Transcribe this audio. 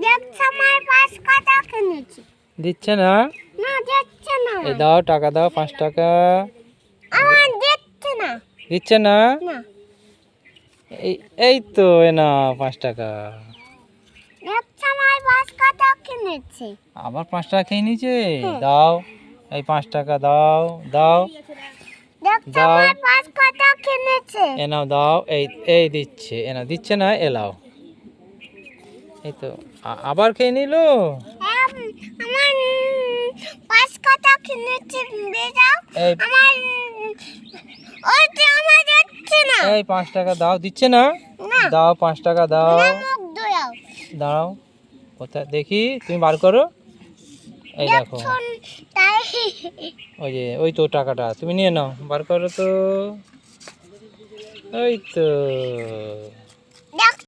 দেখছ আমার 5 টাকা কিনেছি। দিচ্ছে না? না দিচ্ছে না। এই দাও, টাকা দাও, 5 টাকা। আমার দিচ্ছে না। দিচ্ছে না? না। এই এই তো এ না 5 টাকা। দেখছ আমার 5 টাকা কিনেছি। আবার 5 টাকা খেয়ে নিয়েছে। দাও, এই 5 টাকা দাও, দাও দেখছ দাও। আমার 5 টাকা কিনেছি। এ নাও দাও, এই এই দিচ্ছে, এ নাও দিচ্ছে না, এলাও। এই তো আবার খেয়ে নিল। আমার 5 টাকা কিনেছি বেজাও। এই আমার ওই যে আমার দিচ্ছে না। এই 5 টাকা দাও, দিচ্ছে না? না। দাও 5 টাকা দাও। না মুখ দয়াও। দাও, কোথায় দেখি, তুমি বার করো। এই দেখো, দেখছুন তাই ওই যে ওই তো টাকাটা, তুমি নিয়ে নাও, বার করো তো। ওই তো।